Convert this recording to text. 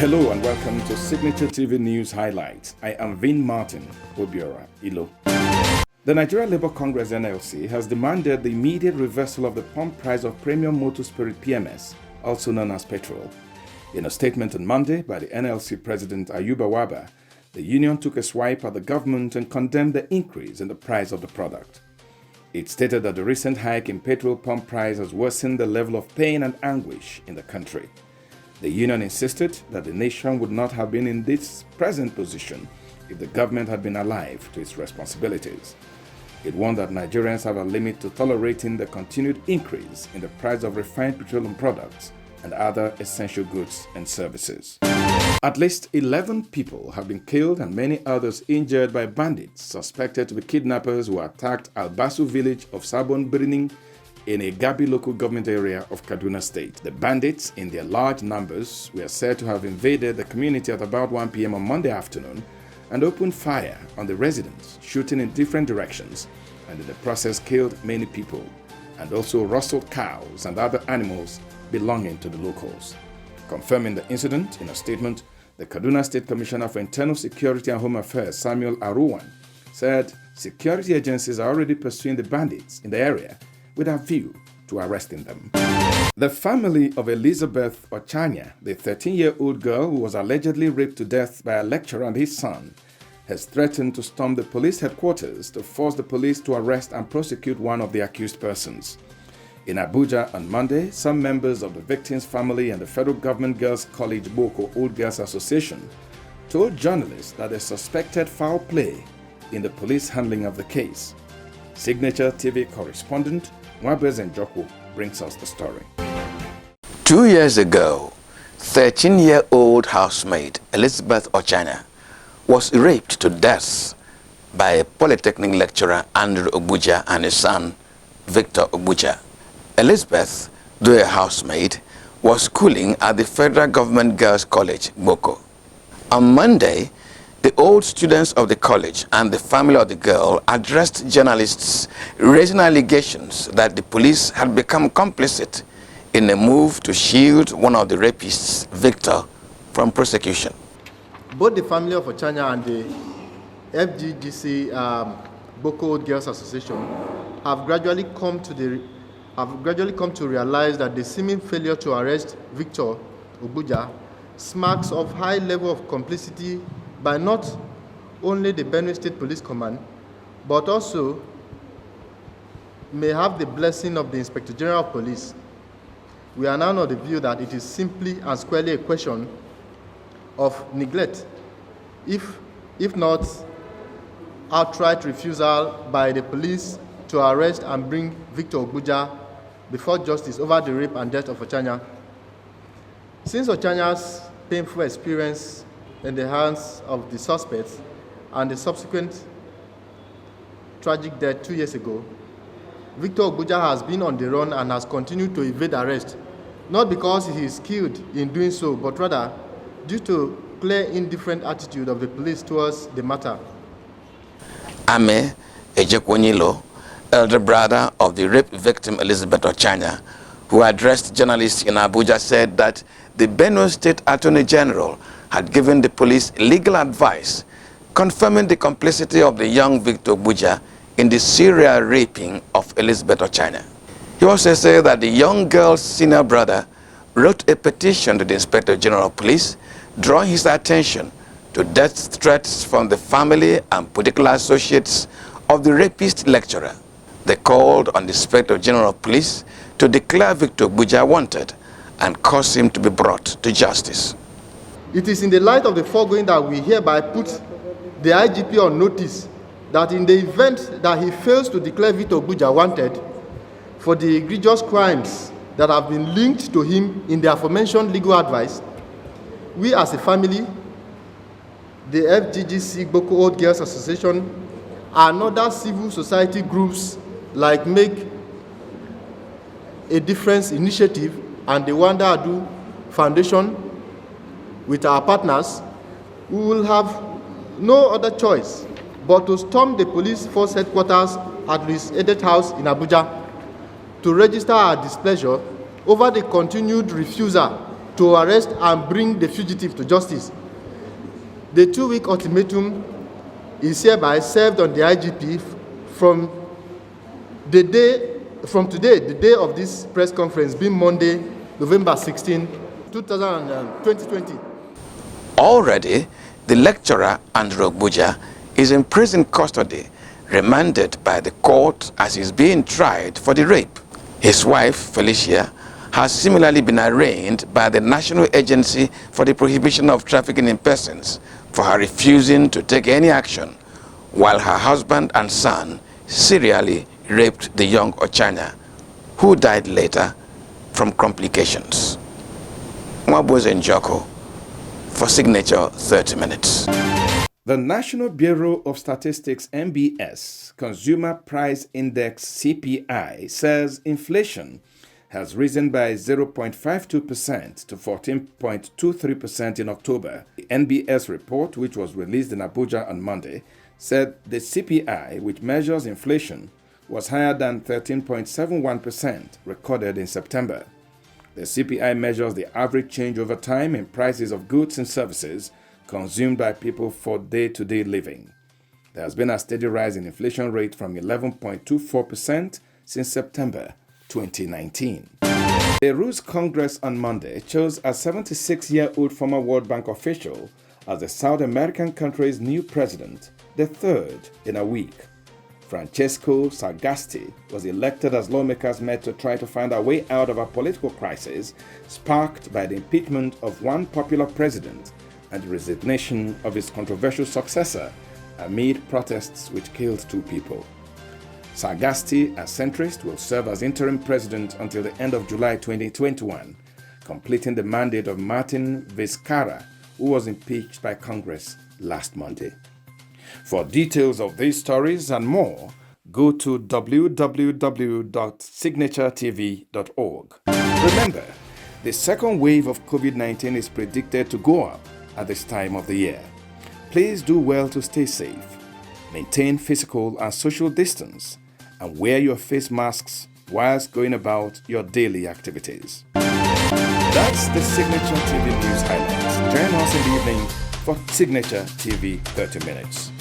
Hello and welcome to Signature TV News Highlights. I am Vin Martin Obiora Ilo. The Nigeria Labour Congress NLC has demanded the immediate reversal of the pump price of premium motor spirit PMS, also known as petrol. In a statement on Monday by the NLC President Ayuba Waba, the union took a swipe at the government and condemned the increase in the price of the product. It stated that the recent hike in petrol pump price has worsened the level of pain and anguish in the country. The union insisted that the nation would not have been in this present position if the government had been alive to its responsibilities. It warned that Nigerians have a limit to tolerating the continued increase in the price of refined petroleum products and other essential goods and services. At least 11 people have been killed and many others injured by bandits suspected to be kidnappers who attacked Albasu village of Sabon Birning in a Gabi local government area of Kaduna State. The bandits, in their large numbers, were said to have invaded the community at about 1 p.m. on Monday afternoon and opened fire on the residents, shooting in different directions, and in the process killed many people and also rustled cows and other animals belonging to the locals. Confirming the incident in a statement, the Kaduna State Commissioner for Internal Security and Home Affairs, Samuel Aruwan, said security agencies are already pursuing the bandits in the area with a view to arresting them. The family of Elizabeth Ochanya, the 13-year-old girl who was allegedly raped to death by a lecturer and his son, has threatened to storm the police headquarters to force the police to arrest and prosecute one of the accused persons. In Abuja on Monday, some members of the victim's family and the Federal Government Girls College Boko Old Girls Association told journalists that they suspected foul play in the police handling of the case. Signature TV correspondent Mwabez Njoku brings us the story. 2 years ago, 13-year-old housemaid Elizabeth Ochanya was raped to death by a polytechnic lecturer Andrew Obuja and his son Victor Obuja. Elizabeth, though a housemaid, was schooling at the Federal Government Girls College, Boko. On Monday, the old students of the college and the family of the girl addressed journalists, raising allegations that the police had become complicit in a move to shield one of the rapists, Victor, from prosecution. Both the family of Ochanya and the FGGC Boko Old Girls Association have gradually come to realize that the seeming failure to arrest Victor Obuja smacks of high level of complicity by not only the Benue State Police Command, but also may have the blessing of the Inspector General of Police. We are now of the view that it is simply and squarely a question of neglect, if not outright refusal by the police to arrest and bring Victor Obuja before justice over the rape and death of Ochanya. Since Ochanya's painful experience in the hands of the suspects and the subsequent tragic death 2 years ago, Victor Obuja has been on the run and has continued to evade arrest, not because he is skilled in doing so, but rather due to clear indifferent attitude of the police towards the matter. Ame Ejekwonyilo, elder brother of the rape victim Elizabeth Ochanya, who addressed journalists in Abuja, said that the Benue State Attorney General had given the police legal advice confirming the complicity of the young Victor Obuja in the serial raping of Elizabeth Ochanya. He also said that the young girl's senior brother wrote a petition to the Inspector General of Police, drawing his attention to death threats from the family and political associates of the rapist lecturer. They called on the Inspector General of Police to declare Victor Obuja wanted and cause him to be brought to justice. It is in the light of the foregoing that we hereby put the IGP on notice that in the event that he fails to declare Victor Obuja wanted for the egregious crimes that have been linked to him in the aforementioned legal advice, we as a family, the FGGC Boko Old Girls Association, and other civil society groups like Make a Difference Initiative and the Wanda Adu Foundation, with our partners, we will have no other choice but to storm the police force headquarters at Louis Edet House in Abuja to register our displeasure over the continued refusal to arrest and bring the fugitive to justice. The 2-week ultimatum is hereby served on the IGP from today, the day of this press conference, being Monday, November 16, 2020. Already, the lecturer, Andrew Ogbuja, is in prison custody, remanded by the court as he is being tried for the rape. His wife, Felicia, has similarly been arraigned by the National Agency for the Prohibition of Trafficking in Persons for her refusing to take any action, while her husband and son serially raped the young Ochanya, who died later from complications. Mwaboze Njoko for Signature 30 Minutes. The National Bureau of Statistics (NBS) Consumer Price Index (CPI) says inflation has risen by 0.52% to 14.23% in October. The NBS report, which was released in Abuja on Monday, said the CPI, which measures inflation, was higher than 13.71% recorded in September. The CPI measures the average change over time in prices of goods and services consumed by people for day-to-day living. There has been a steady rise in inflation rate from 11.24% since September 2019. Peru's Congress on Monday chose a 76-year-old former World Bank official as the South American country's new president, the third in a week. Francesco Sagasti was elected as lawmakers met to try to find a way out of a political crisis sparked by the impeachment of one popular president and the resignation of his controversial successor amid protests which killed 2 people. Sagasti, a centrist, will serve as interim president until the end of July 2021, completing the mandate of Martin Vizcarra, who was impeached by Congress last Monday. For details of these stories and more, go to www.signaturetv.org. Remember, the second wave of COVID-19 is predicted to go up at this time of the year. Please do well to stay safe, maintain physical and social distance, and wear your face masks whilst going about your daily activities. That's the Signature TV News Highlights. Join us in the evening for Signature TV 30 Minutes.